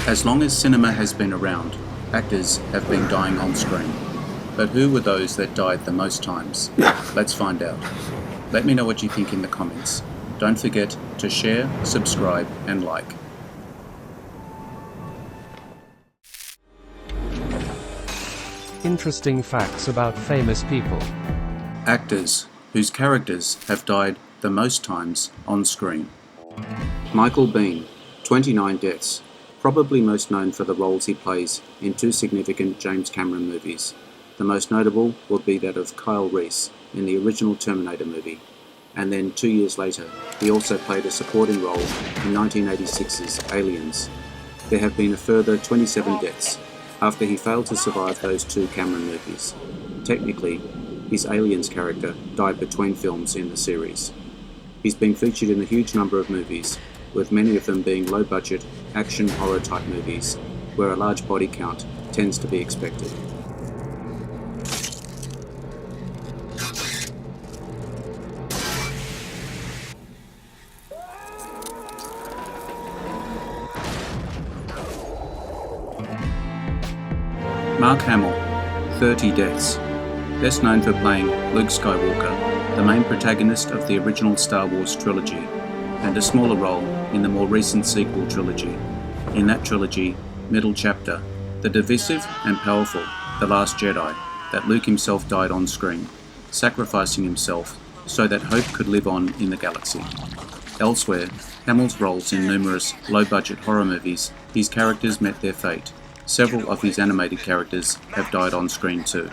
As long as cinema has been around, actors have been dying on screen. But who were those that died the most times? Let's find out. Let me know what you think in the comments. Don't forget to share, subscribe, and like. Interesting facts about famous people. Actors whose characters have died the most times on screen. Michael Biehn, 29 deaths, probably most known for the roles he plays in two significant James Cameron movies. The most notable would be that of Kyle Reese in the original Terminator movie, and then 2 years later he also played a supporting role in 1986's Aliens. There have been a further 27 deaths after he failed to survive those two Cameron movies. Technically, his Aliens character died between films in the series. He's been featured in a huge number of movies, with many of them being low-budget, action horror type movies, where a large body count tends to be expected. Mark Hamill, 30 deaths. Best known for playing Luke Skywalker, the main protagonist of the original Star Wars trilogy, and a smaller role in the more recent sequel trilogy. In that trilogy, middle chapter, the divisive and powerful The Last Jedi, that Luke himself died on screen, sacrificing himself so that hope could live on in the galaxy. Elsewhere, Hamill's roles in numerous low-budget horror movies, his characters met their fate. Several of his animated characters have died on screen too.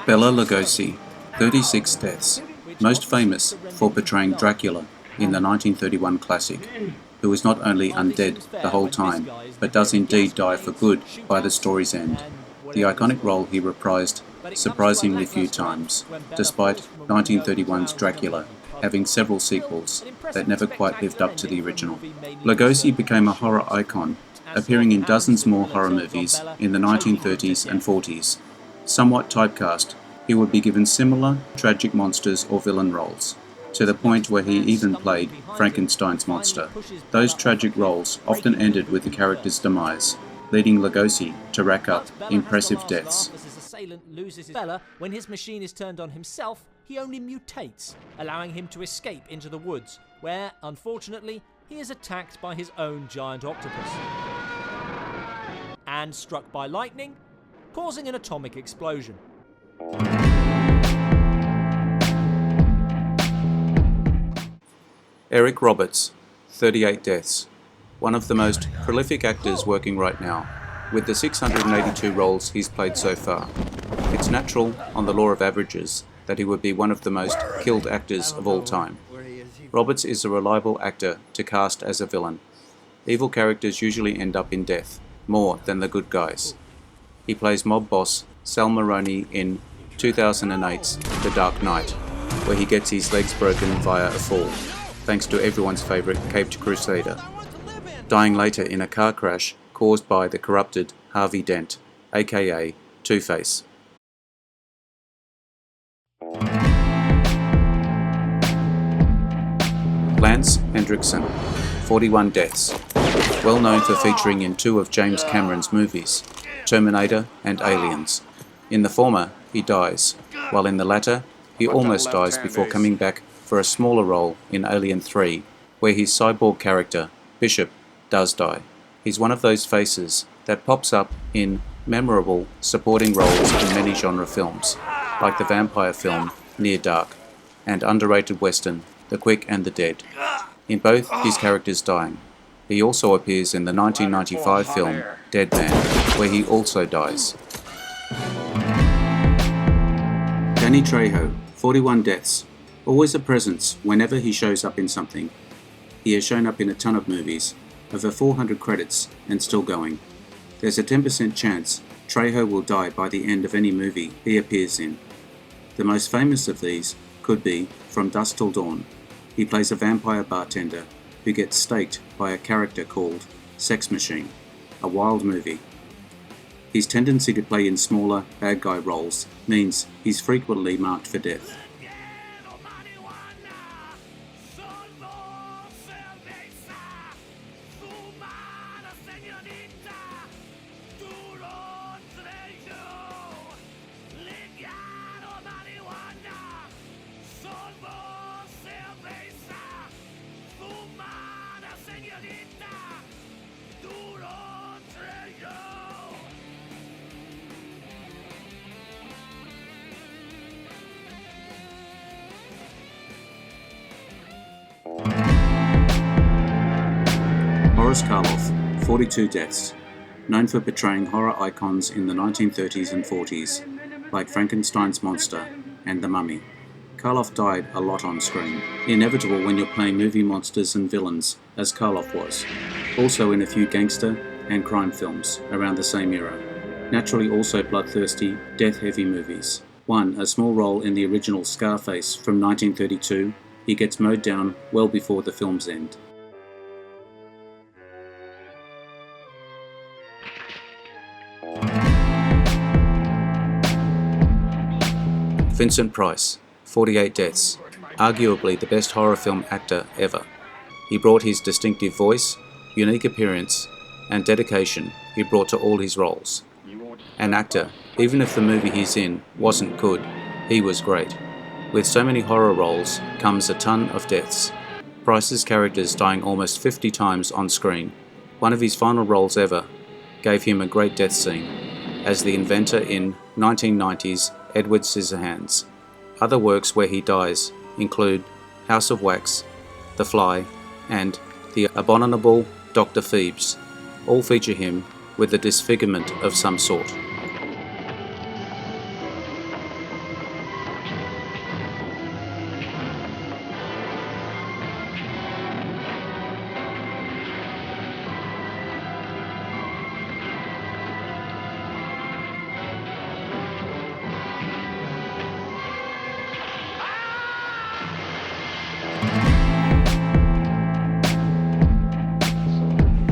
Bela Lugosi, 36 deaths, most famous for portraying Dracula in the 1931 classic, who is not only undead the whole time, but does indeed die for good by the story's end. The iconic role he reprised surprisingly few times, despite 1931's Dracula having several sequels that never quite lived up to the original. Lugosi became a horror icon, appearing in dozens more horror movies in the 1930s and 40s. Somewhat typecast, he would be given similar tragic monsters or villain roles, to the point where he even played Frankenstein's monster. Those tragic roles often ended with the character's demise, leading Lugosi to rack up impressive deaths. Loses Bela when his machine is turned on himself, he only mutates, allowing him to escape into the woods, where, unfortunately, he is attacked by his own giant octopus and struck by lightning, causing an atomic explosion. Eric Roberts, 38 deaths, one of the most prolific actors working right now, with the 682 roles he's played so far. It's natural, on the law of averages, that he would be one of the most killed actors of all time. Roberts is a reliable actor to cast as a villain. Evil characters usually end up in death, more than the good guys. He plays mob boss Sal Maroni in 2008's The Dark Knight, where he gets his legs broken via a fall, thanks to everyone's favourite caped crusader, dying later in a car crash caused by the corrupted Harvey Dent, aka Two-Face. Lance Henriksen, 41 deaths, well known for featuring in two of James Cameron's movies, Terminator and Aliens. In the former, he dies, while in the latter, he almost dies before coming back for a smaller role in Alien 3, where his cyborg character, Bishop, does die. He's one of those faces that pops up in memorable supporting roles in many genre films, like the vampire film Near Dark, and underrated western The Quick and the Dead. In both, his characters dying. He also appears in the 1995 film Dead Man, where he also dies. Danny Trejo, 41 deaths, always a presence whenever he shows up in something. He has shown up in a ton of movies, over 400 credits and still going. There's a 10% chance Trejo will die by the end of any movie he appears in. The most famous of these could be From Dusk Till Dawn. He plays a vampire bartender who gets staked by a character called Sex Machine, a wild movie. His tendency to play in smaller, bad guy roles means he's frequently marked for death. Boris Karloff, 42 deaths, known for portraying horror icons in the 1930s and 40s, like Frankenstein's monster and The Mummy. Karloff died a lot on screen, inevitable when you're playing movie monsters and villains, as Karloff was. Also in a few gangster and crime films around the same era. Naturally also bloodthirsty, death-heavy movies. One, a small role in the original Scarface from 1932, he gets mowed down well before the film's end. Vincent Price, 48 deaths, arguably the best horror film actor ever. He brought his distinctive voice, unique appearance, and dedication he brought to all his roles. An actor, even if the movie he's in wasn't good, he was great. With so many horror roles comes a ton of deaths. Price's characters dying almost 50 times on screen. One of his final roles ever gave him a great death scene, as the inventor in 1990's Edward Scissorhands. Other works where he dies include House of Wax, The Fly, and The Abominable Dr. Phoebes. All feature him with a disfigurement of some sort.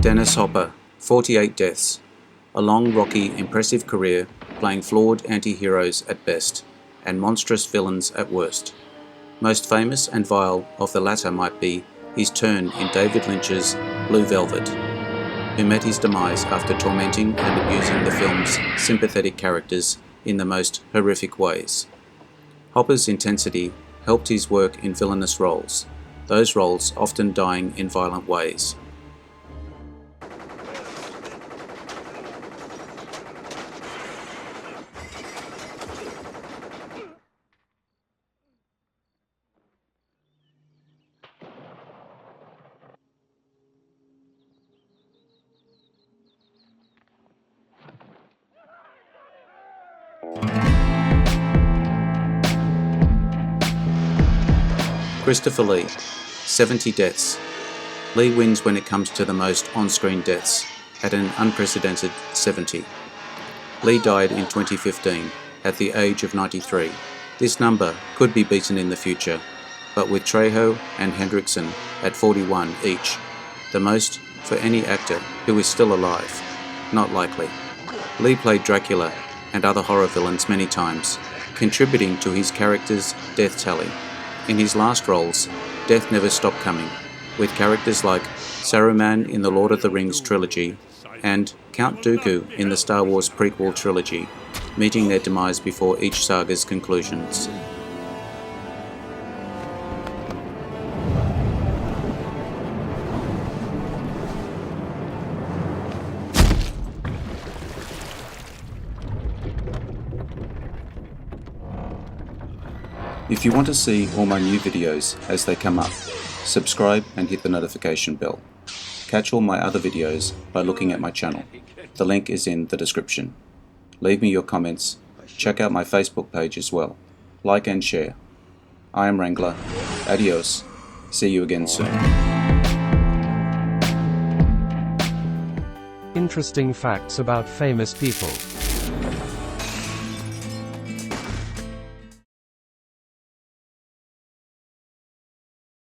Dennis Hopper, 48 deaths. A long, rocky, impressive career playing flawed anti-heroes at best and monstrous villains at worst. Most famous and vile of the latter might be his turn in David Lynch's Blue Velvet, who met his demise after tormenting and abusing the film's sympathetic characters in the most horrific ways. Hopper's intensity helped his work in villainous roles, those roles often dying in violent ways. Christopher Lee, 70 deaths. Lee wins when it comes to the most on-screen deaths, at an unprecedented 70. Lee died in 2015, at the age of 93. This number could be beaten in the future, but with Trejo and Hendrickson at 41 each, the most for any actor who is still alive, not likely. Lee played Dracula and other horror villains many times, contributing to his character's death tally. In his last roles, death never stopped coming, with characters like Saruman in the Lord of the Rings trilogy and Count Dooku in the Star Wars prequel trilogy, meeting their demise before each saga's conclusions. If you want to see all my new videos as they come up, subscribe and hit the notification bell. Catch all my other videos by looking at my channel. The link is in the description. Leave me your comments. Check out my Facebook page as well. Like and share. I am Wrangler. Adios. See you again soon. Interesting facts about famous people.